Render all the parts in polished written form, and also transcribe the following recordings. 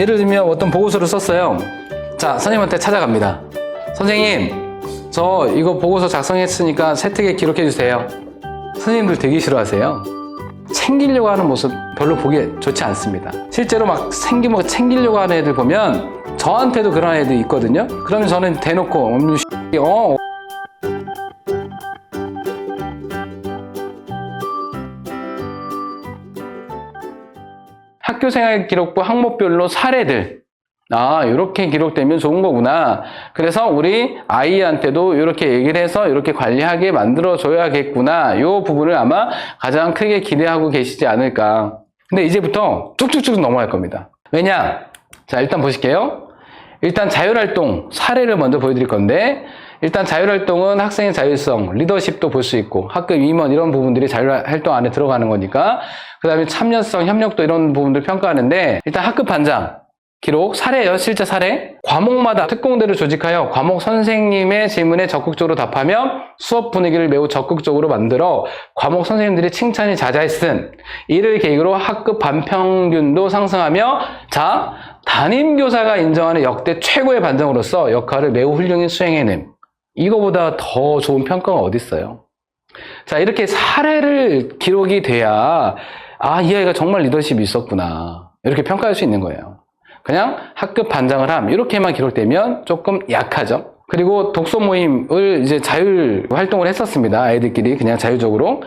예를 들면 어떤 보고서를 썼어요. 자, 선생님한테 찾아갑니다. 선생님, 저 이거 보고서 작성했으니까 세특에 기록해 주세요. 선생님들 되게 싫어하세요. 챙기려고 하는 모습 별로 보기 좋지 않습니다. 실제로 막 생기면 챙기려고 하는 애들 보면 저한테도 그런 애들 있거든요. 그러면 저는 대놓고 학교생활 기록부 항목별로 사례들, 이렇게 기록되면 좋은 거구나. 그래서 우리 아이한테도 이렇게 얘기를 해서 이렇게 관리하게 만들어 줘야겠구나. 이 부분을 아마 가장 크게 기대하고 계시지 않을까. 근데 이제부터 쭉쭉쭉 넘어갈 겁니다. 왜냐? 자, 일단 보실게요. 일단 자율활동 사례를 먼저 보여드릴 건데, 일단 자율활동은 학생의 자율성, 리더십도 볼 수 있고 학급 임원 이런 부분들이 자율활동 안에 들어가는 거니까, 그 다음에 참여성, 협력도 이런 부분들 평가하는데, 일단 학급 반장 기록, 사례예요. 실제 사례. 과목마다 특공대를 조직하여 과목 선생님의 질문에 적극적으로 답하며 수업 분위기를 매우 적극적으로 만들어 과목 선생님들이 칭찬이 자자했음. 이를 계기로 학급 반평균도 상승하며, 자, 담임교사가 인정하는 역대 최고의 반장으로서 역할을 매우 훌륭히 수행해냄. 이거보다 더 좋은 평가가 어디 있어요? 자, 이렇게 사례를 기록이 돼야 이 아이가 정말 리더십이 있었구나, 이렇게 평가할 수 있는 거예요. 그냥 학급 반장을 함 이렇게만 기록되면 조금 약하죠. 그리고 독서 모임을 이제 자율 활동을 했었습니다. 아이들끼리 그냥 자유적으로.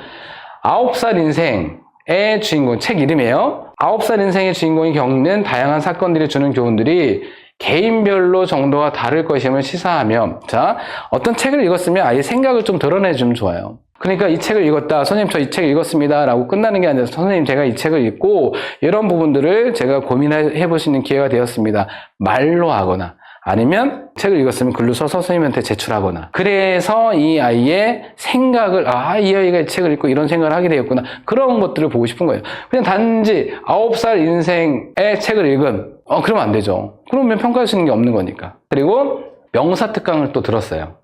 9살 인생의 주인공, 책 이름이에요. 9살 인생의 주인공이 겪는 다양한 사건들이 주는 교훈들이 개인별로 정도가 다를 것임을 시사하며, 자, 어떤 책을 읽었으면 아예 생각을 좀 드러내주면 좋아요. 그러니까 이 책을 읽었다, 선생님 저 이 책 읽었습니다 라고 끝나는 게 아니라, 선생님 제가 이 책을 읽고 이런 부분들을 제가 고민해 볼 수 있는 기회가 되었습니다, 말로 하거나 아니면 책을 읽었으면 글로 써서 선생님한테 제출하거나. 그래서 이 아이의 생각을, 이 아이가 이 책을 읽고 이런 생각을 하게 되었구나, 그런 것들을 보고 싶은 거예요. 그냥 단지 9살 인생의 책을 읽은, 그러면 안 되죠. 그러면 평가할 수 있는 게 없는 거니까. 그리고 명사특강을 또 들었어요.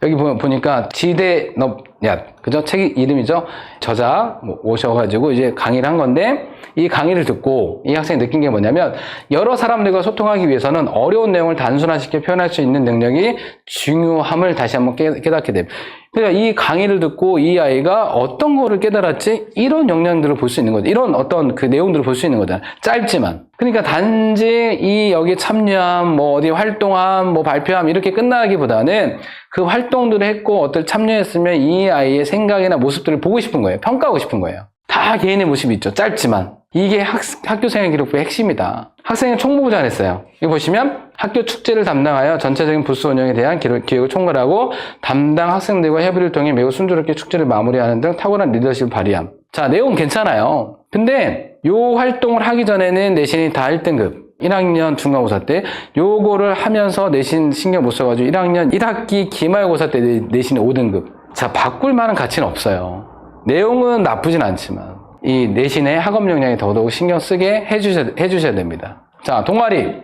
여기 보니까 지대넙얏, 그죠? 책 이름이죠? 저자 오셔가지고 이제 강의를 한 건데, 이 강의를 듣고 이 학생이 느낀 게 뭐냐면, 여러 사람들과 소통하기 위해서는 어려운 내용을 단순화시켜 표현할 수 있는 능력이 중요함을 다시 한번 깨닫게 됩니다. 그러니까 이 강의를 듣고 이 아이가 어떤 거를 깨달았지? 이런 영향들을 볼 수 있는 거죠. 이런 어떤 그 내용들을 볼 수 있는 거잖아요. 짧지만. 그러니까 단지 이 여기에 참여함, 어디 활동함, 발표함 이렇게 끝나기보다는 그 활동들을 했고 어떤 참여했으면 이 아이의 생각이나 모습들을 보고 싶은 거예요. 평가하고 싶은 거예요. 다 개인의 모습이 있죠. 짧지만. 이게 학교생활 기록부의 핵심이다. 학생은 총무부장을 했어요. 이거 보시면 학교 축제를 담당하여 전체적인 부스 운영에 대한 기획을 총괄하고 담당 학생들과 협의를 통해 매우 순조롭게 축제를 마무리하는 등 탁월한 리더십을 발휘함. 자, 내용 괜찮아요. 근데 요 활동을 하기 전에는 내신이 다 1등급. 1학년 중간고사 때 요거를 하면서 내신 신경 못 써가지고 1학년 1학기 기말고사 때 내신이 5등급. 자, 바꿀 만한 가치는 없어요. 내용은 나쁘진 않지만 이 내신의 학업 역량에 더더욱 신경 쓰게 해주셔야 됩니다. 자, 동아리,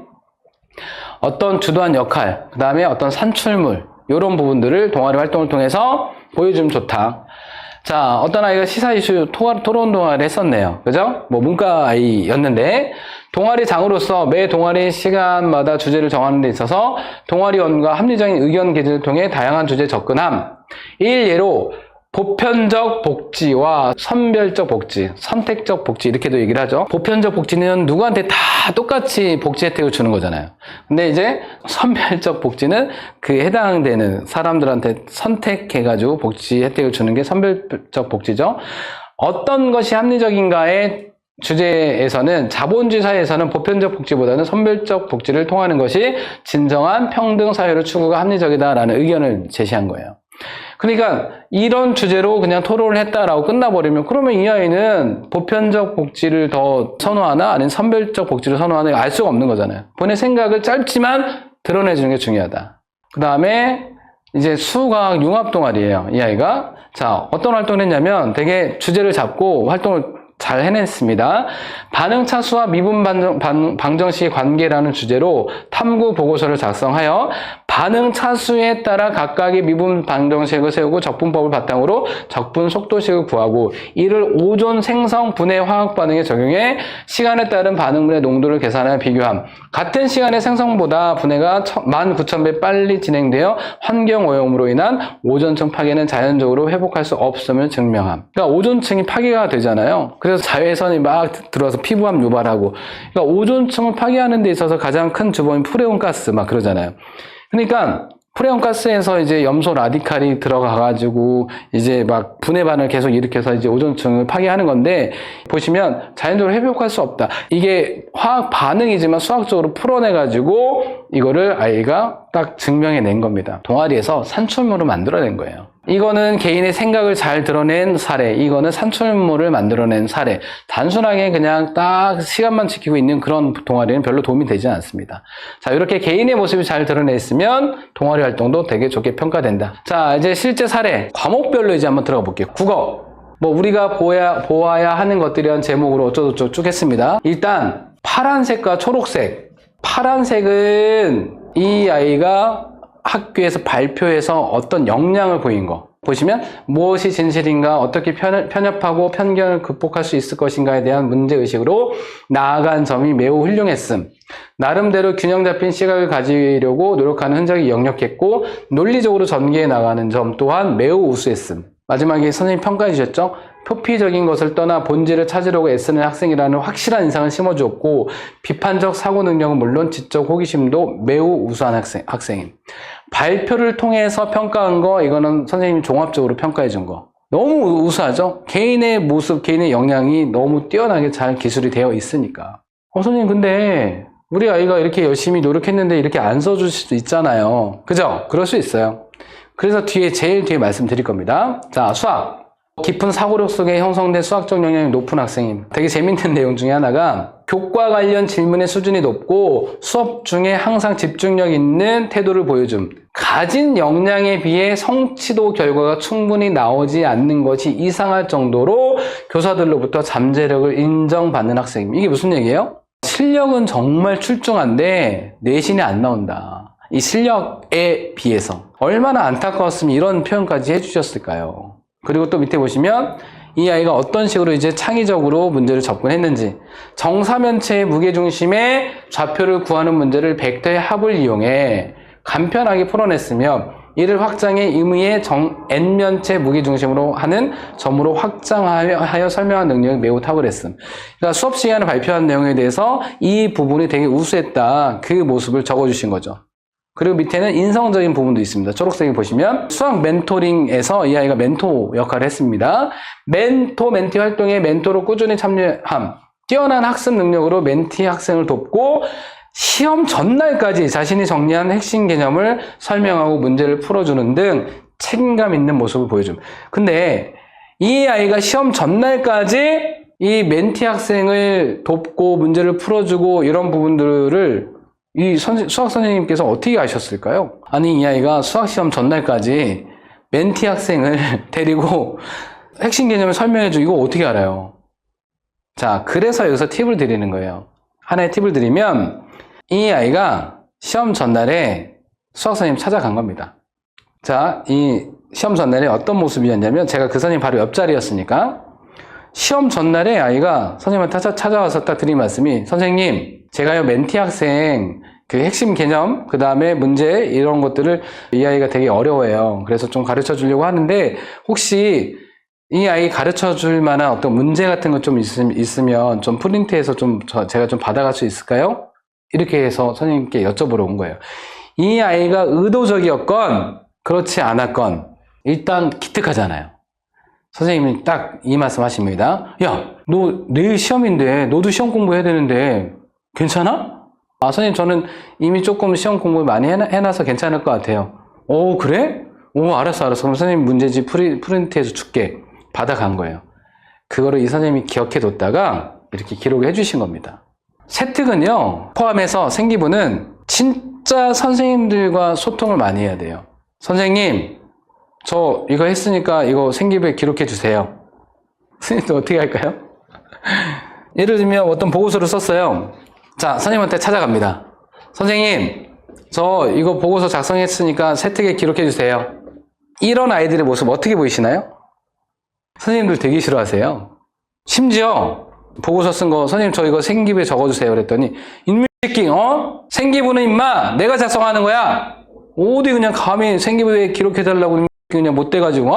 어떤 주도한 역할, 그 다음에 어떤 산출물, 이런 부분들을 동아리 활동을 통해서 보여주면 좋다. 자, 어떤 아이가 시사 이슈 토론 동아리를 했었네요. 그죠? 문과 아이였는데, 동아리장으로서 매 동아리 시간마다 주제를 정하는 데 있어서 동아리원과 합리적인 의견 개진을 통해 다양한 주제에 접근함. 일예로 보편적 복지와 선별적 복지, 선택적 복지 이렇게도 얘기를 하죠. 보편적 복지는 누구한테 다 똑같이 복지 혜택을 주는 거잖아요. 근데 이제 선별적 복지는 그 해당되는 사람들한테 선택해가지고 복지 혜택을 주는 게 선별적 복지죠. 어떤 것이 합리적인가의 주제에서는, 자본주의 사회에서는 보편적 복지보다는 선별적 복지를 통하는 것이 진정한 평등 사회를 추구가 합리적이다라는 의견을 제시한 거예요. 그러니까 이런 주제로 그냥 토론을 했다라고 끝나버리면, 그러면 이 아이는 보편적 복지를 더 선호하나 아니면 선별적 복지를 선호하나 알 수가 없는 거잖아요. 본인의 생각을 짧지만 드러내주는 게 중요하다. 그 다음에 이제 수과학 융합 동아리예요, 이 아이가. 자, 어떤 활동을 했냐면 되게 주제를 잡고 활동을 잘 해냈습니다. 반응 차수와 미분 방정식의 관계라는 주제로 탐구 보고서를 작성하여 반응 차수에 따라 각각의 미분 방정식을 세우고 적분법을 바탕으로 적분 속도식을 구하고 이를 오존 생성 분해 화학 반응에 적용해 시간에 따른 반응물의 농도를 계산하여 비교함. 같은 시간의 생성보다 분해가 19,000배 빨리 진행되어 환경 오염으로 인한 오존층 파괴는 자연적으로 회복할 수 없음을 증명함. 그러니까 오존층이 파괴가 되잖아요. 그래서 자외선이 막 들어와서 피부암 유발하고, 그러니까 오존층을 파괴하는 데 있어서 가장 큰 주범이 프레온 가스 막 그러잖아요. 그러니까 프레온 가스에서 이제 염소 라디칼이 들어가가지고 이제 막 분해 반응을 계속 일으켜서 이제 오존층을 파괴하는 건데, 보시면 자연적으로 회복할 수 없다. 이게 화학 반응이지만 수학적으로 풀어내가지고 이거를 아이가 딱 증명해낸 겁니다. 동아리에서 산출물을 만들어낸 거예요. 이거는 개인의 생각을 잘 드러낸 사례, 이거는 산출물을 만들어낸 사례. 단순하게 그냥 딱 시간만 지키고 있는 그런 동아리는 별로 도움이 되지 않습니다. 자, 이렇게 개인의 모습이 잘 드러냈으면 동아리 활동도 되게 좋게 평가된다. 자, 이제 실제 사례, 과목별로 이제 한번 들어가 볼게요. 국어. 뭐 우리가 보아야 하는 것들이란 제목으로 어쩌고저쩌고 쭉 했습니다. 일단 파란색과 초록색. 파란색은 이 아이가 학교에서 발표해서 어떤 역량을 보인 거. 보시면 무엇이 진실인가, 어떻게 편협하고 편견을 극복할 수 있을 것인가에 대한 문제의식으로 나아간 점이 매우 훌륭했음. 나름대로 균형 잡힌 시각을 가지려고 노력하는 흔적이 역력했고 논리적으로 전개해 나가는 점 또한 매우 우수했음. 마지막에 선생님 평가해 주셨죠? 표피적인 것을 떠나 본질을 찾으려고 애쓰는 학생이라는 확실한 인상을 심어주었고 비판적 사고 능력은 물론 지적 호기심도 매우 우수한 학생임. 발표를 통해서 평가한 거, 이거는 선생님이 종합적으로 평가해 준 거. 너무 우수하죠? 개인의 모습, 개인의 역량이 너무 뛰어나게 잘 기술이 되어 있으니까. 선생님 근데 우리 아이가 이렇게 열심히 노력했는데 이렇게 안 써줄 수도 있잖아요. 그죠? 그럴 수 있어요. 그래서 제일 뒤에 말씀드릴 겁니다. 자, 수학. 깊은 사고력 속에 형성된 수학적 역량이 높은 학생임. 되게 재밌는 내용 중에 하나가 교과 관련 질문의 수준이 높고 수업 중에 항상 집중력 있는 태도를 보여줌. 가진 역량에 비해 성취도 결과가 충분히 나오지 않는 것이 이상할 정도로 교사들로부터 잠재력을 인정받는 학생임. 이게 무슨 얘기예요? 실력은 정말 출중한데 내신이 안 나온다. 이 실력에 비해서. 얼마나 안타까웠으면 이런 표현까지 해주셨을까요? 그리고 또 밑에 보시면 이 아이가 어떤 식으로 이제 창의적으로 문제를 접근했는지, 정사면체의 무게중심의 좌표를 구하는 문제를 벡터의 합을 이용해 간편하게 풀어냈으며 이를 확장해 임의의 n면체 무게중심으로 하는 점으로 확장하여 설명한 능력이 매우 탁월했음. 그러니까 수업 시간에 발표한 내용에 대해서 이 부분이 되게 우수했다. 그 모습을 적어주신 거죠. 그리고 밑에는 인성적인 부분도 있습니다. 초록색에 보시면 수학 멘토링에서 이 아이가 멘토 역할을 했습니다. 멘티 활동에 멘토로 꾸준히 참여함. 뛰어난 학습 능력으로 멘티 학생을 돕고 시험 전날까지 자신이 정리한 핵심 개념을 설명하고 문제를 풀어주는 등 책임감 있는 모습을 보여줌. 근데 이 아이가 시험 전날까지 이 멘티 학생을 돕고 문제를 풀어주고 이런 부분들을 이 수학 선생님께서 어떻게 아셨을까요? 아니, 이 아이가 수학 시험 전날까지 멘티 학생을 데리고 핵심 개념을 설명해주고 이거 어떻게 알아요? 자, 그래서 여기서 팁을 드리는 거예요. 하나의 팁을 드리면 이 아이가 시험 전날에 수학 선생님 찾아간 겁니다. 자, 이 시험 전날에 어떤 모습이었냐면 제가 그 선생님 바로 옆자리였으니까 시험 전날에 아이가 선생님한테 찾아와서 딱 드린 말씀이, 선생님, 제가요 멘티 학생 그 핵심 개념, 그 다음에 문제 이런 것들을 이 아이가 되게 어려워해요. 그래서 좀 가르쳐 주려고 하는데 혹시 이 아이 가르쳐 줄 만한 어떤 문제 같은 것 좀 있으면 좀 프린트해서 제가 좀 받아갈 수 있을까요? 이렇게 해서 선생님께 여쭤보러 온 거예요. 이 아이가 의도적이었건 그렇지 않았건 일단 기특하잖아요. 선생님이 딱 이 말씀 하십니다. 야, 너 내일 시험인데 너도 시험 공부해야 되는데 괜찮아? 아, 선생님 저는 이미 조금 시험 공부 많이 해놔서 괜찮을 것 같아요. 오, 그래? 오, 알았어. 그럼 선생님 문제집 프린트해서 줄게. 받아간 거예요. 그거를 이 선생님이 기억해뒀다가 이렇게 기록을 해주신 겁니다. 세특은요, 포함해서 생기부는 진짜 선생님들과 소통을 많이 해야 돼요. 선생님, 저 이거 했으니까 이거 생기부에 기록해 주세요. 선생님도 어떻게 할까요? 예를 들면 어떤 보고서를 썼어요. 자, 선생님한테 찾아갑니다. 선생님, 저 이거 보고서 작성했으니까 세특에 기록해 주세요. 이런 아이들의 모습 어떻게 보이시나요? 선생님들 되게 싫어하세요. 심지어 보고서 쓴 거 선생님 저 이거 생기부에 적어주세요 그랬더니 인물 새끼 생기부는 임마 내가 작성하는 거야. 어디 그냥 감히 생기부에 기록해달라고 그냥 못 돼가지고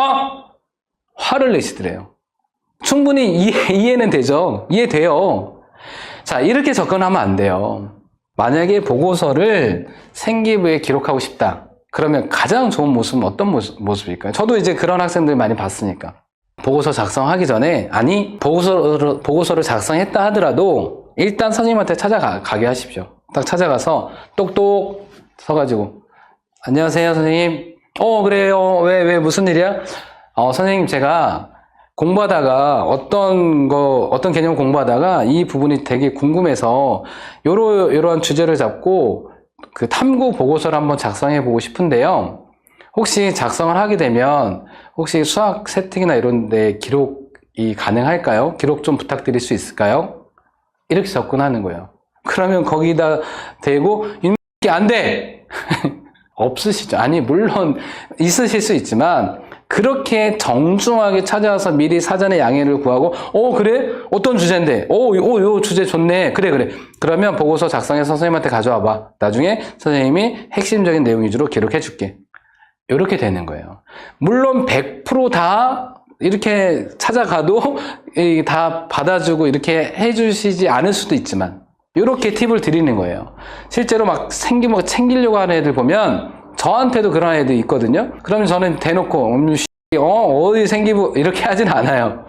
화를 내시더래요. 충분히 이해는 되죠. 이해돼요. 자, 이렇게 접근하면 안 돼요. 만약에 보고서를 생기부에 기록하고 싶다. 그러면 가장 좋은 모습은 어떤 모습일까요? 저도 이제 그런 학생들 많이 봤으니까. 보고서 작성하기 전에, 아니, 보고서를 작성했다 하더라도 일단 선생님한테 찾아가게 하십시오. 딱 찾아가서 똑똑 서가지고, 안녕하세요, 선생님. 그래요. 왜, 무슨 일이야? 선생님, 제가 공부하다가 어떤 개념 공부하다가 이 부분이 되게 궁금해서 요러한 주제를 잡고 그 탐구 보고서를 한번 작성해 보고 싶은데요. 혹시 작성을 하게 되면 혹시 수학 세특이나 이런 데 기록이 가능할까요? 기록 좀 부탁드릴 수 있을까요? 이렇게 접근하는 거예요. 그러면 거기다 대고 이게 안 돼! 없으시죠? 아니 물론 있으실 수 있지만 그렇게 정중하게 찾아와서 미리 사전에 양해를 구하고 그래? 어떤 주제인데? 요 주제 좋네. 그래. 그러면 보고서 작성해서 선생님한테 가져와 봐. 나중에 선생님이 핵심적인 내용 위주로 기록해 줄게. 이렇게 되는 거예요. 물론 100% 다 이렇게 찾아가도 다 받아주고 이렇게 해주시지 않을 수도 있지만 이렇게 팁을 드리는 거예요. 실제로 막 챙기려고 하는 애들 보면 저한테도 그런 애들 있거든요. 그러면 저는 대놓고 어디 생기부 이렇게 하진 않아요.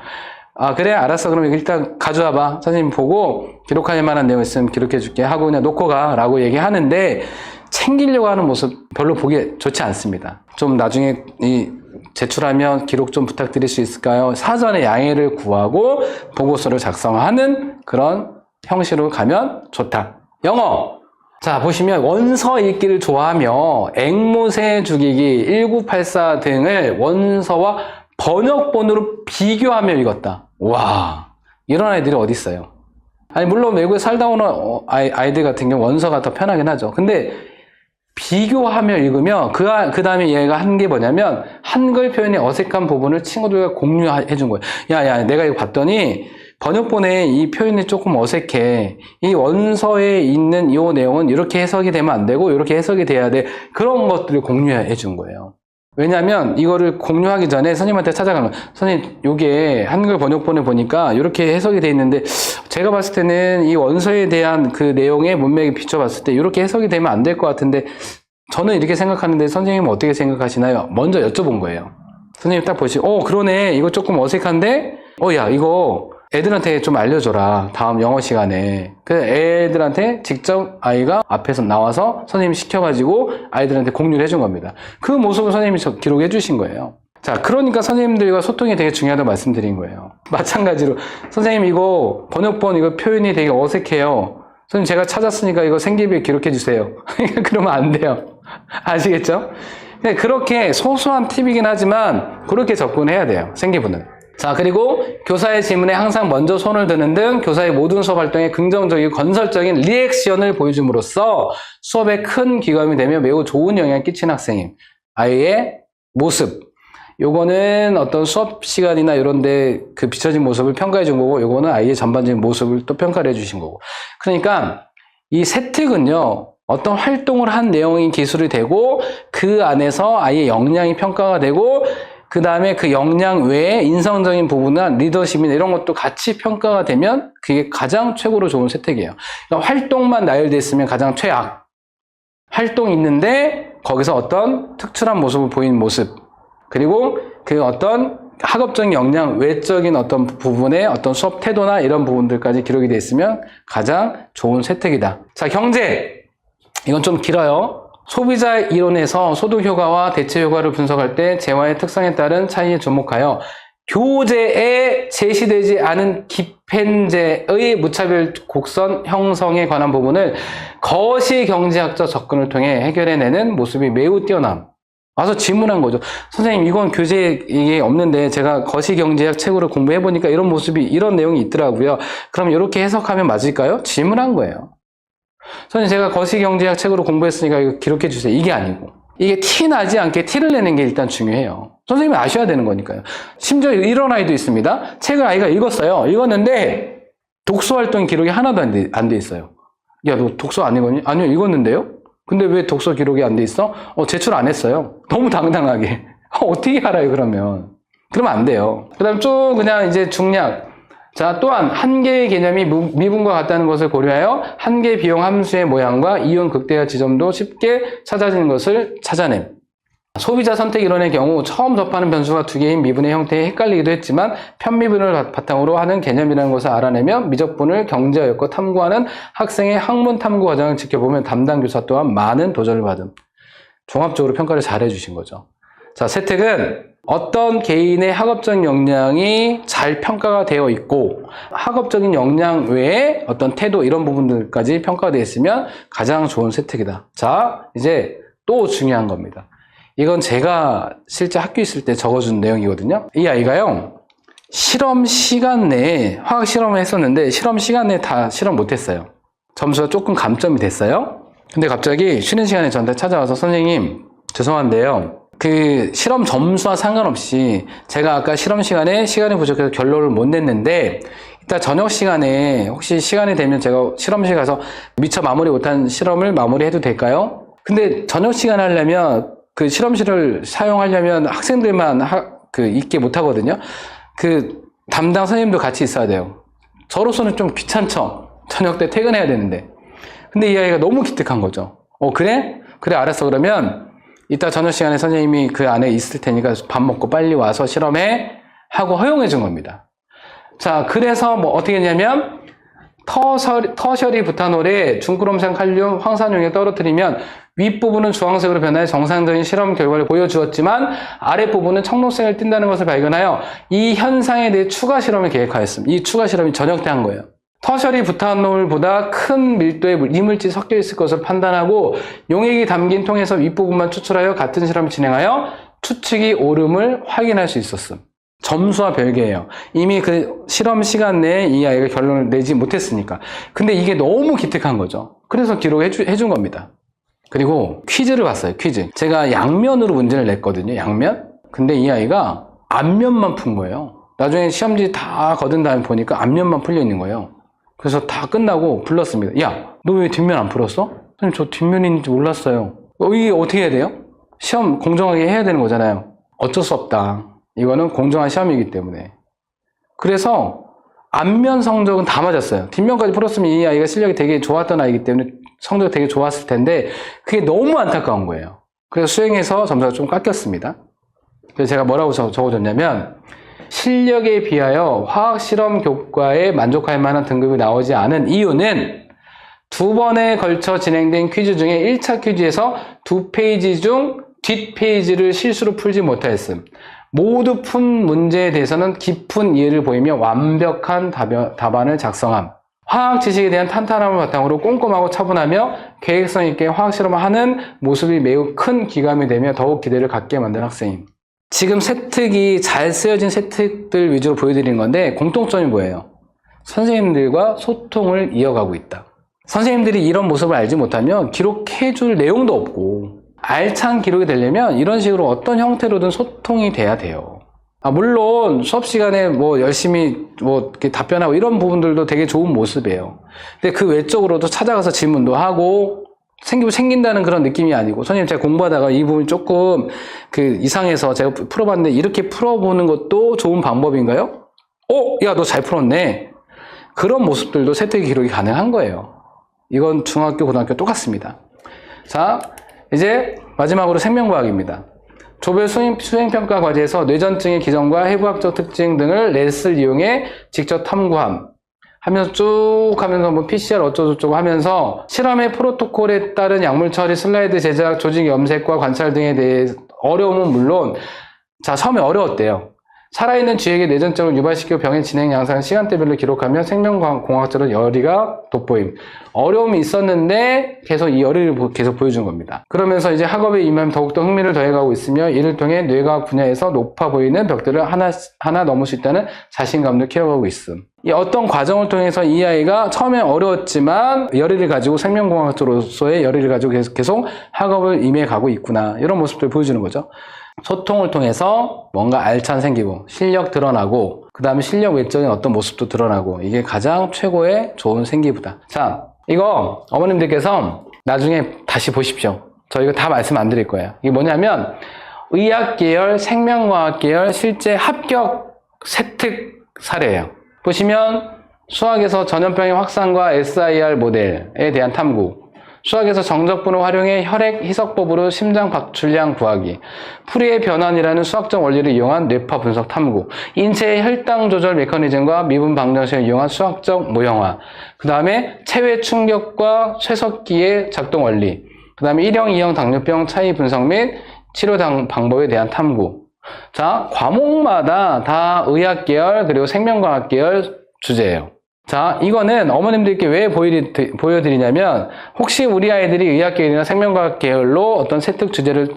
그래 알았어. 그럼 일단 가져와 봐. 선생님 보고 기록할 만한 내용 있으면 기록해 줄게 하고 그냥 놓고 가 라고 얘기하는데 챙기려고 하는 모습 별로 보기 좋지 않습니다. 좀 나중에 제출하면 기록 좀 부탁드릴 수 있을까요? 사전에 양해를 구하고 보고서를 작성하는 그런 형식으로 가면 좋다. 영어! 자, 보시면 원서 읽기를 좋아하며 앵무새 죽이기, 1984 등을 원서와 번역본으로 비교하며 읽었다. 와, 이런 아이들이 어디 있어요? 아니 물론 외국에 살다 오는 아이들 같은 경우 원서가 더 편하긴 하죠. 근데 비교하며 읽으면 그 다음에 얘가 한 게 뭐냐면 한글 표현의 어색한 부분을 친구들과 공유해 준 거예요. 야, 내가 이거 봤더니 번역본에 이 표현이 조금 어색해. 이 원서에 있는 이 내용은 이렇게 해석이 되면 안 되고 이렇게 해석이 돼야 돼. 그런 것들을 공유해 준 거예요. 왜냐하면 이거를 공유하기 전에 선생님한테 찾아가면 선생님 이게 한글 번역본에 보니까 이렇게 해석이 돼 있는데 제가 봤을 때는 이 원서에 대한 그 내용의 문맥에 비춰봤을 때 이렇게 해석이 되면 안 될 것 같은데 저는 이렇게 생각하는데 선생님은 어떻게 생각하시나요? 먼저 여쭤본 거예요. 선생님 딱 보시고 그러네 이거 조금 어색한데 야 이거 애들한테 좀 알려줘라. 다음 영어 시간에. 그래서 애들한테 직접 아이가 앞에서 나와서 선생님이 시켜가지고 아이들한테 공유를 해준 겁니다. 그 모습을 선생님이 기록해 주신 거예요. 자, 그러니까 선생님들과 소통이 되게 중요하다고 말씀드린 거예요. 마찬가지로 선생님 이거 번역본 이거 표현이 되게 어색해요. 선생님 제가 찾았으니까 이거 생기부에 기록해 주세요. 그러면 안 돼요. 아시겠죠? 그렇게 소소한 팁이긴 하지만 그렇게 접근해야 돼요. 생기부는. 자, 그리고 교사의 질문에 항상 먼저 손을 드는 등 교사의 모든 수업 활동에 긍정적이고 건설적인 리액션을 보여줌으로써 수업에 큰 귀감이 되며 매우 좋은 영향을 끼치는 학생임. 아이의 모습. 요거는 어떤 수업 시간이나 이런 데 그 비춰진 모습을 평가해 준 거고, 요거는 아이의 전반적인 모습을 또 평가를 해 주신 거고. 그러니까 이 세특은요, 어떤 활동을 한 내용이 기술이 되고, 그 안에서 아이의 역량이 평가가 되고, 그 다음에 그 역량 외에 인성적인 부분이나 리더십이나 이런 것도 같이 평가가 되면 그게 가장 최고로 좋은 세특이에요. 그러니까 활동만 나열되어 있으면 가장 최악. 활동이 있는데 거기서 어떤 특출한 모습을 보이는 모습. 그리고 그 어떤 학업적인 역량, 외적인 어떤 부분의 어떤 수업 태도나 이런 부분들까지 기록이 되어 있으면 가장 좋은 세특이다. 자, 경제. 이건 좀 길어요. 소비자 이론에서 소득 효과와 대체 효과를 분석할 때 재화의 특성에 따른 차이에 주목하여 교재에 제시되지 않은 기펜제의 무차별 곡선 형성에 관한 부분을 거시경제학적 접근을 통해 해결해내는 모습이 매우 뛰어남. 와서 질문한 거죠. 선생님, 이건 교재에 없는데 제가 거시경제학 책으로 공부해보니까 이런 모습이, 이런 내용이 있더라고요. 그럼 이렇게 해석하면 맞을까요? 질문한 거예요. 선생님, 제가 거시경제학 책으로 공부했으니까 이거 기록해 주세요. 이게 아니고. 이게 티 나지 않게 티를 내는 게 일단 중요해요. 선생님이 아셔야 되는 거니까요. 심지어 이런 아이도 있습니다. 책을 아이가 읽었어요. 읽었는데 독서 활동 기록이 하나도 안 돼 있어요. 야, 너 독서 안 읽었니? 아니요, 읽었는데요? 근데 왜 독서 기록이 안 돼 있어? 제출 안 했어요. 너무 당당하게. 어떻게 알아요, 그러면? 그러면 안 돼요. 그 다음 쭉 그냥 이제 중략. 자, 또한 한 개의 개념이 미분과 같다는 것을 고려하여 한 개의 비용 함수의 모양과 이온 극대화 지점도 쉽게 찾아지는 것을 찾아냄. 소비자 선택 이론의 경우 처음 접하는 변수가 두 개인 미분의 형태에 헷갈리기도 했지만 편미분을 바탕으로 하는 개념이라는 것을 알아내며 미적분을 경제였고 탐구하는 학생의 학문 탐구 과정을 지켜보면 담당 교사 또한 많은 도전을 받음. 종합적으로 평가를 잘 해주신 거죠. 자, 세특은 어떤 개인의 학업적 역량이 잘 평가가 되어 있고 학업적인 역량 외에 어떤 태도 이런 부분들까지 평가가 되어 있으면 가장 좋은 세특이다. 자, 이제 또 중요한 겁니다. 이건 제가 실제 학교 있을 때 적어준 내용이거든요. 이 아이가요, 실험 시간 내에 화학 실험을 했었는데 실험 시간 내에 다 실험 못했어요. 점수가 조금 감점이 됐어요. 근데 갑자기 쉬는 시간에 저한테 찾아와서 선생님, 죄송한데요, 그 실험 점수와 상관없이 제가 아까 실험 시간에 시간이 부족해서 결론을 못 냈는데 이따 저녁 시간에 혹시 시간이 되면 제가 실험실 가서 미처 마무리 못한 실험을 마무리해도 될까요? 근데 저녁 시간 하려면 그 실험실을 사용하려면 학생들만 있게 못 하거든요. 그 담당 선생님도 같이 있어야 돼요. 저로서는 좀 귀찮죠. 저녁 때 퇴근해야 되는데. 근데 이 아이가 너무 기특한 거죠. 그래? 그래, 알았어. 그러면 이따 저녁 시간에 선생님이 그 안에 있을 테니까 밥 먹고 빨리 와서 실험해 하고 허용해 준 겁니다. 자, 그래서 뭐 어떻게 했냐면 터셔리 부타놀에 중크롬산 칼륨 황산용에 떨어뜨리면 윗부분은 주황색으로 변하여 정상적인 실험 결과를 보여주었지만 아랫부분은 청록색을 띈다는 것을 발견하여 이 현상에 대해 추가 실험을 계획하였습니다. 이 추가 실험이 저녁 때 한 거예요. 터셔리 부타놀보다 큰 밀도의 이물질이 섞여 있을 것을 판단하고 용액이 담긴 통에서 윗부분만 추출하여 같은 실험을 진행하여 추측이 옳음을 확인할 수 있었음. 점수와 별개예요. 이미 그 실험 시간 내에 이 아이가 결론을 내지 못했으니까. 근데 이게 너무 기특한 거죠. 그래서 기록해 준 겁니다. 그리고 퀴즈를 봤어요. 퀴즈. 제가 양면으로 문제를 냈거든요. 양면. 근데 이 아이가 앞면만 푼 거예요. 나중에 시험지 다 거둔 다음에 보니까 앞면만 풀려 있는 거예요. 그래서 다 끝나고 불렀습니다. 야, 너 왜 뒷면 안 풀었어? 선생님, 저 뒷면인지 몰랐어요. 이게 어떻게 해야 돼요? 시험 공정하게 해야 되는 거잖아요. 어쩔 수 없다. 이거는 공정한 시험이기 때문에. 그래서 앞면 성적은 다 맞았어요. 뒷면까지 풀었으면 이 아이가 실력이 되게 좋았던 아이기 때문에 성적이 되게 좋았을 텐데 그게 너무 안타까운 거예요. 그래서 수행해서 점수가 좀 깎였습니다. 그래서 제가 뭐라고 적어줬냐면 실력에 비하여 화학실험 교과에 만족할 만한 등급이 나오지 않은 이유는 2번에 걸쳐 진행된 퀴즈 중에 1차 퀴즈에서 2페이지 중 뒷페이지를 실수로 풀지 못하였음. 모두 푼 문제에 대해서는 깊은 이해를 보이며 완벽한 답안을 작성함. 화학 지식에 대한 탄탄함을 바탕으로 꼼꼼하고 차분하며 계획성 있게 화학실험을 하는 모습이 매우 큰 기감이 되며 더욱 기대를 갖게 만든 학생임. 지금 세특이 잘 쓰여진 세특들 위주로 보여드리는 건데 공통점이 뭐예요? 선생님들과 소통을 이어가고 있다. 선생님들이 이런 모습을 알지 못하면 기록해줄 내용도 없고 알찬 기록이 되려면 이런 식으로 어떤 형태로든 소통이 돼야 돼요. 물론 수업 시간에 뭐 열심히 뭐 이렇게 답변하고 이런 부분들도 되게 좋은 모습이에요. 근데 그 외적으로도 찾아가서 질문도 하고 생긴다는 그런 느낌이 아니고, 선생님 제가 공부하다가 이 부분이 조금 이상해서 제가 풀어봤는데 이렇게 풀어보는 것도 좋은 방법인가요? 야, 너 잘 풀었네. 그런 모습들도 세특 기록이 가능한 거예요. 이건 중학교, 고등학교 똑같습니다. 자, 이제 마지막으로 생명과학입니다. 조별 수행평가 과제에서 뇌전증의 기전과 해부학적 특징 등을 렛을 이용해 직접 탐구함 하면서 쭉 하면서 뭐 PCR 어쩌고저쩌고 하면서 실험의 프로토콜에 따른 약물 처리, 슬라이드 제작, 조직 염색과 관찰 등에 대해 어려움은 물론, 자, 처음에 어려웠대요. 살아있는 쥐에게 내전증을 유발시키고 병의 진행 양상을 시간대별로 기록하며 생명공학적으로 열의가 돋보임. 어려움이 있었는데 계속 이 열의를 계속 보여준 겁니다. 그러면서 이제 학업에 임하면 더욱더 흥미를 더해가고 있으며 이를 통해 뇌과학 분야에서 높아 보이는 벽들을 하나 넘을 수 있다는 자신감도 키워가고 있음. 이 어떤 과정을 통해서 이 아이가 처음에 어려웠지만 열의를 가지고 생명공학적으로서의 열의를 가지고 계속 학업을 임해가고 있구나. 이런 모습들을 보여주는 거죠. 소통을 통해서 뭔가 알찬 생기고 실력 드러나고 그 다음에 실력 외적인 어떤 모습도 드러나고 이게 가장 최고의 좋은 생기부다. 자, 이거 어머님들께서 나중에 다시 보십시오. 저 이거 다 말씀 안 드릴 거예요. 이게 뭐냐면 의학 계열, 생명과학 계열 실제 합격 세특 사례예요. 보시면 수학에서 전염병의 확산과 SIR 모델에 대한 탐구, 수학에서 정적분을 활용해 혈액 희석법으로 심장 박출량 구하기, 풀이의 변환이라는 수학적 원리를 이용한 뇌파 분석 탐구, 인체의 혈당 조절 메커니즘과 미분 방정식을 이용한 수학적 모형화, 그 다음에 체외 충격과 쇠석기의 작동 원리, 그 다음에 1형, 2형 당뇨병 차이 분석 및 치료 방법에 대한 탐구. 자, 과목마다 다 의학 계열 그리고 생명과학 계열 주제예요. 자, 이거는 어머님들께 왜 보여드리냐면 혹시 우리 아이들이 의학 계열이나 생명과학 계열로 어떤 세특 주제를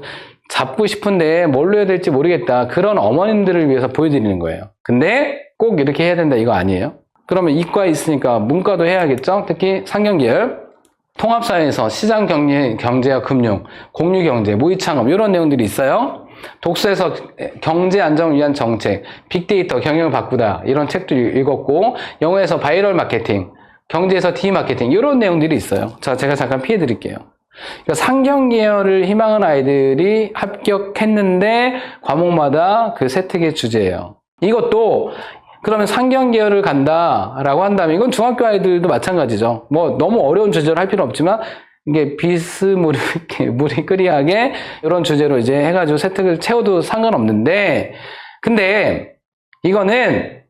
잡고 싶은데 뭘로 해야 될지 모르겠다. 그런 어머님들을 위해서 보여드리는 거예요. 근데 꼭 이렇게 해야 된다 이거 아니에요. 그러면 이과에 있으니까 문과도 해야겠죠. 특히 상경계열, 통합사회에서 시장 경제와 금융, 공유경제, 모의창업 이런 내용들이 있어요. 독서에서 경제 안정을 위한 정책, 빅데이터, 경영을 바꾸다 이런 책도 읽었고, 영어에서 바이럴 마케팅, 경제에서 디마케팅 이런 내용들이 있어요. 자, 제가 잠깐 피해 드릴게요. 그러니까 상경계열을 희망하는 아이들이 합격했는데 과목마다 그 세특의 주제예요. 이것도 그러면 상경계열을 간다라고 한다면 이건 중학교 아이들도 마찬가지죠. 뭐 너무 어려운 주제를 할 필요는 없지만 이게 비스무리하게 이런 주제로 이제 해가지고 세특을 채워도 상관없는데, 근데 이거는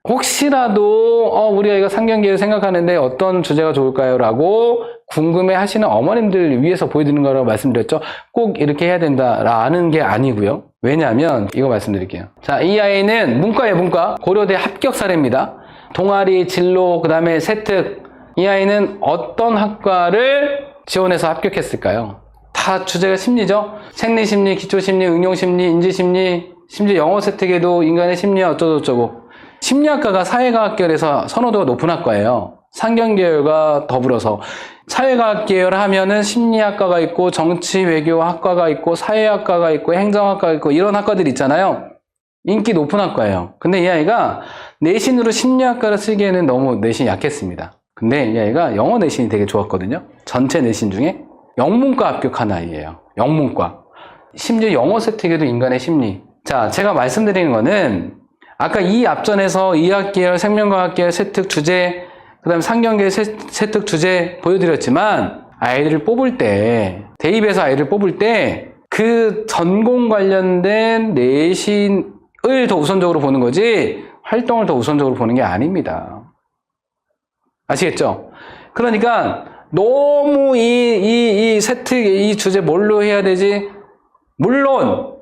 혹시라도 우리 아이가 상경계열 생각하는데 어떤 주제가 좋을까요? 라고 궁금해 하시는 어머님들 위해서 보여드리는 거라고 말씀드렸죠. 꼭 이렇게 해야 된다라는 게 아니고요. 왜냐하면 이거 말씀드릴게요. 자, 이 아이는 문과예요. 문과 고려대 합격 사례입니다. 동아리, 진로, 그 다음에 세특. 이 아이는 어떤 학과를 지원해서 합격했을까요? 다 주제가 심리죠. 생리심리, 기초심리, 응용심리, 인지심리, 심지어 영어 세특에도 인간의 심리 어쩌고저쩌고. 심리학과가 사회과학계열에서 선호도가 높은 학과예요. 상경계열과 더불어서 사회과학 계열 하면은 심리학과가 있고 정치 외교학과가 있고 사회학과가 있고 행정학과가 있고 이런 학과들이 있잖아요. 인기 높은 학과예요. 근데 이 아이가 내신으로 심리학과를 쓰기에는 너무 내신이 약했습니다. 근데 이 아이가 영어 내신이 되게 좋았거든요. 전체 내신 중에 영문과 합격한 아이예요. 영문과. 심지어 영어 세특에도 인간의 심리. 자, 제가 말씀드리는 거는 아까 이 앞전에서 의학계열, 생명과학계열 세특 주제, 그 다음에 상경계열 세특 주제 보여드렸지만 아이들을 뽑을 때, 대입에서 아이를 뽑을 때 그 전공 관련된 내신을 더 우선적으로 보는 거지 활동을 더 우선적으로 보는 게 아닙니다. 아시겠죠? 그러니까 너무 이 세특, 이 주제 뭘로 해야 되지? 물론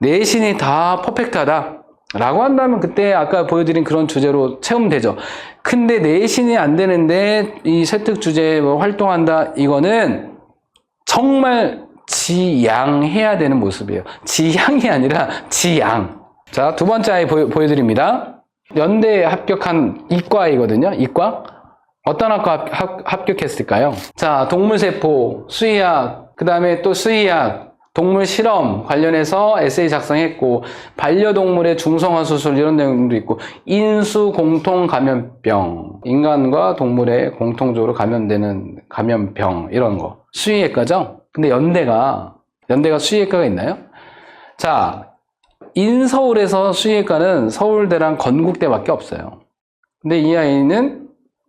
내신이 다 퍼펙트하다 라고 한다면 그때 아까 보여드린 그런 주제로 채우면 되죠. 근데 내신이 안 되는데 이 세특 주제에 뭐 활동한다, 이거는 정말 지양해야 되는 모습이에요. 지향이 아니라 지양. 자, 두 번째 아이 보여드립니다. 연대에 합격한 이과이거든요. 이과. 어떤 학과 합격했을까요? 자, 동물세포, 수의학, 그 다음에 또 수의학, 동물 실험 관련해서 에세이 작성했고, 반려동물의 중성화 수술 이런 내용도 있고, 인수 공통 감염병, 인간과 동물에 공통적으로 감염되는 감염병 이런 거. 수의학과죠? 근데 연대가 수의학과가 있나요? 자, 인서울에서 수의학과는 서울대랑 건국대밖에 없어요. 근데 이 아이는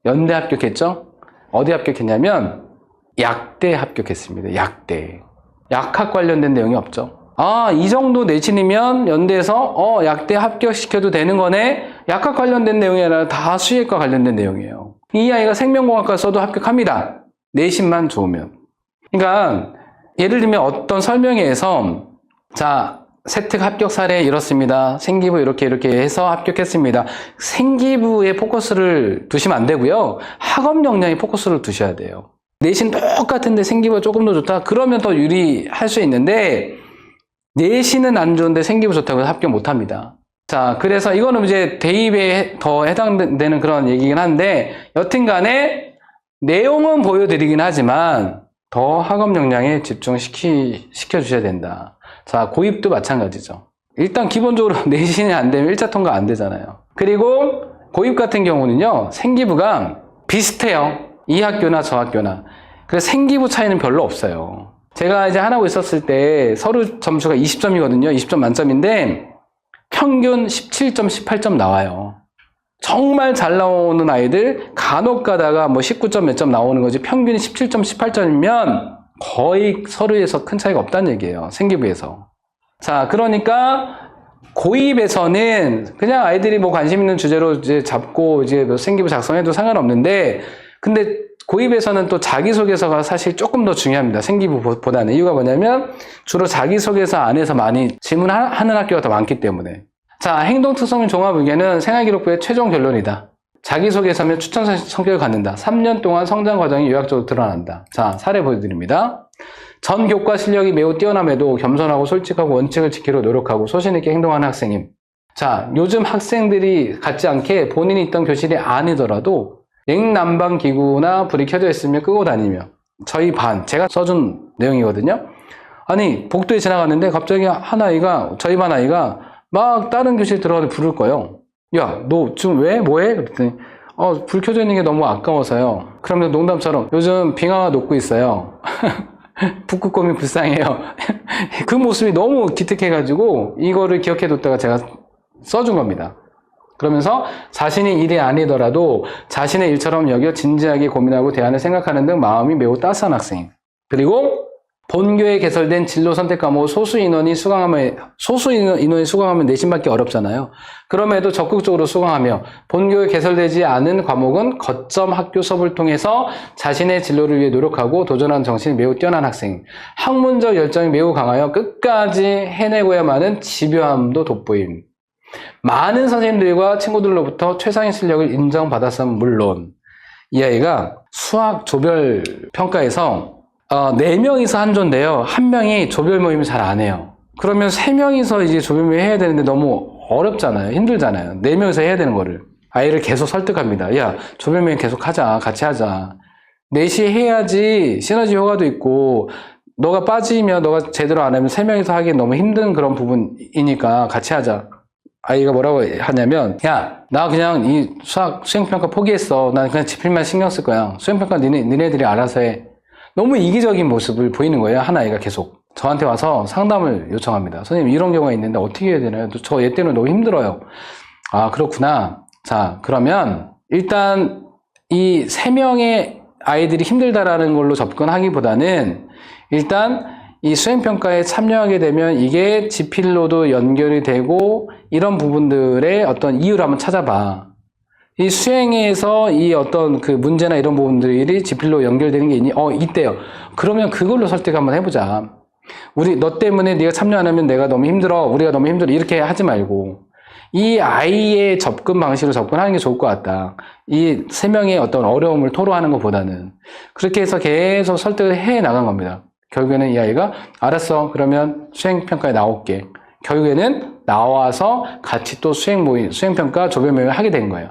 연대 합격했죠? 어디 합격했냐면 약대 합격했습니다. 약대. 약학 관련된 내용이 없죠. 아, 이 정도 내신이면 연대에서 약대 합격시켜도 되는 거네? 약학 관련된 내용이 아니라 다 수의학과 관련된 내용이에요. 이 아이가 생명공학과 써도 합격합니다. 내신만 좋으면. 그러니까 예를 들면 어떤 설명회에서 자, 세특 합격 사례 이렇습니다. 생기부 이렇게 해서 합격했습니다. 생기부에 포커스를 두시면 안 되고요. 학업 역량에 포커스를 두셔야 돼요. 내신 똑같은데 생기부가 조금 더 좋다? 그러면 더 유리할 수 있는데 내신은 안 좋은데 생기부 좋다고 해서 합격 못 합니다. 자, 그래서 이거는 이제 대입에 더 해당되는 그런 얘기긴 한데 여튼 간에 내용은 보여드리긴 하지만 더 학업 역량에 집중시켜주셔야 된다. 자, 고입도 마찬가지죠. 일단 기본적으로 내신이 안 되면 1차 통과 안 되잖아요. 그리고 고입 같은 경우는요, 생기부가 비슷해요. 이 학교나 저 학교나. 그래서 생기부 차이는 별로 없어요. 제가 이제 하고 있었을 때 서류 점수가 20점이거든요. 20점 만점인데 평균 17점, 18점 나와요. 정말 잘 나오는 아이들 간혹 가다가 뭐 19점 몇 점 나오는 거지 평균이 17점, 18점이면 거의 서류에서 큰 차이가 없다는 얘기예요. 생기부에서. 자, 그러니까 고입에서는 그냥 아이들이 뭐 관심 있는 주제로 이제 잡고 이제 뭐 생기부 작성해도 상관없는데 근데 고입에서는 또 자기소개서가 사실 조금 더 중요합니다. 생기부보다는. 이유가 뭐냐면 주로 자기소개서 안에서 많이 질문하는 학교가 더 많기 때문에. 자, 행동특성인 종합의견은 생활기록부의 최종 결론이다. 자기소개서면 추천 성격을 갖는다. 3년 동안 성장 과정이 요약적으로 드러난다. 자, 사례 보여드립니다. 전 교과 실력이 매우 뛰어남에도 겸손하고 솔직하고 원칙을 지키려 노력하고 소신있게 행동하는 학생임. 자, 요즘 학생들이 같지 않게 본인이 있던 교실이 아니더라도 냉난방 기구나 불이 켜져 있으면 끄고 다니며 저희 반, 제가 써준 내용이거든요. 아니, 복도에 지나갔는데 갑자기 저희 반 아이가 막 다른 교실 들어가서 부를 거예요. 야, 너 지금 왜? 뭐해? 그랬더니 불 켜져 있는 게 너무 아까워서요. 그러면 농담처럼 요즘 빙하가 녹고 있어요. 북극곰이 불쌍해요. 그 모습이 너무 기특해가지고 이거를 기억해뒀다가 제가 써준 겁니다. 그러면서 자신이 일이 아니더라도 자신의 일처럼 여겨 진지하게 고민하고 대안을 생각하는 등 마음이 매우 따스한 학생. 그리고 본교에 개설된 진로 선택 과목 소수 인원이 수강하면 내신받기 어렵잖아요. 그럼에도 적극적으로 수강하며 본교에 개설되지 않은 과목은 거점 학교 수업을 통해서 자신의 진로를 위해 노력하고 도전하는 정신이 매우 뛰어난 학생. 학문적 열정이 매우 강하여 끝까지 해내고야만은 집요함도 돋보임. 많은 선생님들과 친구들로부터 최상의 실력을 인정받았으면 물론 이 아이가 수학 조별 평가에서 4명이서 한 조인데요. 한 명이 조별 모임을 잘 안 해요. 그러면 3명이서 이제 조별 모임 해야 되는데 너무 어렵잖아요. 힘들잖아요. 4명이서 해야 되는 거를. 아이를 계속 설득합니다. 야, 조별 모임 계속 하자. 같이 하자. 넷이 해야지 시너지 효과도 있고 너가 빠지면 너가 제대로 안 하면 3명이서 하기 너무 힘든 그런 부분이니까 같이 하자. 아이가 뭐라고 하냐면 야, 나 그냥 이 수행평가 포기했어. 난 그냥 지필만 신경 쓸 거야. 수행평가 니네들이 알아서 해. 너무 이기적인 모습을 보이는 거예요. 한 아이가 계속. 저한테 와서 상담을 요청합니다. 선생님 이런 경우가 있는데 어떻게 해야 되나요? 저 얘 때문에 너무 힘들어요. 아, 그렇구나. 자, 그러면 일단 이 3명의 아이들이 힘들다라는 걸로 접근하기보다는 일단 이 수행평가에 참여하게 되면 이게 지필로도 연결이 되고 이런 부분들의 어떤 이유를 한번 찾아봐. 이 수행에서 이 어떤 그 문제나 이런 부분들이 지필로 연결되는 게 있니? 있대요. 그러면 그걸로 설득 한번 해보자. 너 때문에 네가 참여 안 하면 내가 너무 힘들어. 우리가 너무 힘들어. 이렇게 하지 말고 이 아이의 접근 방식으로 접근하는 게 좋을 것 같다. 이 3명의 어떤 어려움을 토로하는 것보다는 그렇게 해서 계속 설득을 해 나간 겁니다. 결국에는 이 아이가 알았어. 그러면 수행평가에 나올게. 결국에는 나와서 같이 또 수행평가 조별 모임을 하게 된 거예요.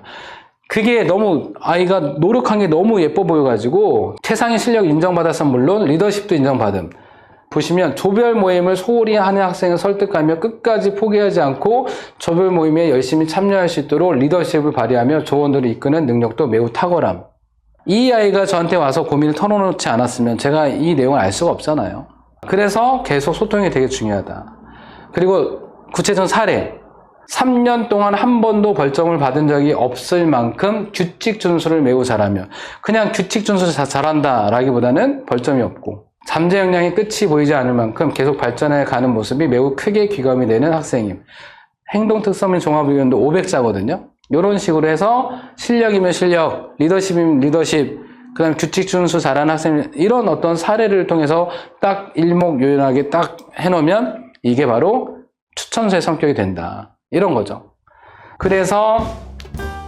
그게 너무 아이가 노력한 게 너무 예뻐 보여가지고 최상의 실력 인정받았으면 물론 리더십도 인정받음. 보시면 조별 모임을 소홀히 하는 학생을 설득하며 끝까지 포기하지 않고 조별 모임에 열심히 참여할 수 있도록 리더십을 발휘하며 조원들을 이끄는 능력도 매우 탁월함. 이 아이가 저한테 와서 고민을 털어놓지 않았으면 제가 이 내용을 알 수가 없잖아요. 그래서 계속 소통이 되게 중요하다. 그리고 구체적인 사례. 3년 동안 한 번도 벌점을 받은 적이 없을 만큼 규칙 준수를 매우 잘하며 그냥 규칙 준수를 잘한다 라기보다는 벌점이 없고 잠재 역량이 끝이 보이지 않을 만큼 계속 발전해 가는 모습이 매우 크게 귀감이 되는 학생임. 행동 특성인 종합의견도 500자거든요. 이런 식으로 해서 실력이면 실력, 리더십이면 리더십, 그 다음에 규칙 준수 잘하는 학생 이런 어떤 사례를 통해서 딱 일목요연하게 딱 해놓으면 이게 바로 추천서의 성격이 된다. 이런 거죠. 그래서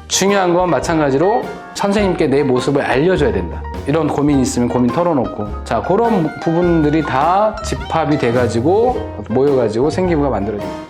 중요한 건 마찬가지로 선생님께 내 모습을 알려줘야 된다. 이런 고민이 있으면 고민 털어놓고, 자, 그런 부분들이 다 집합이 돼가지고 모여가지고 생기부가 만들어집니다.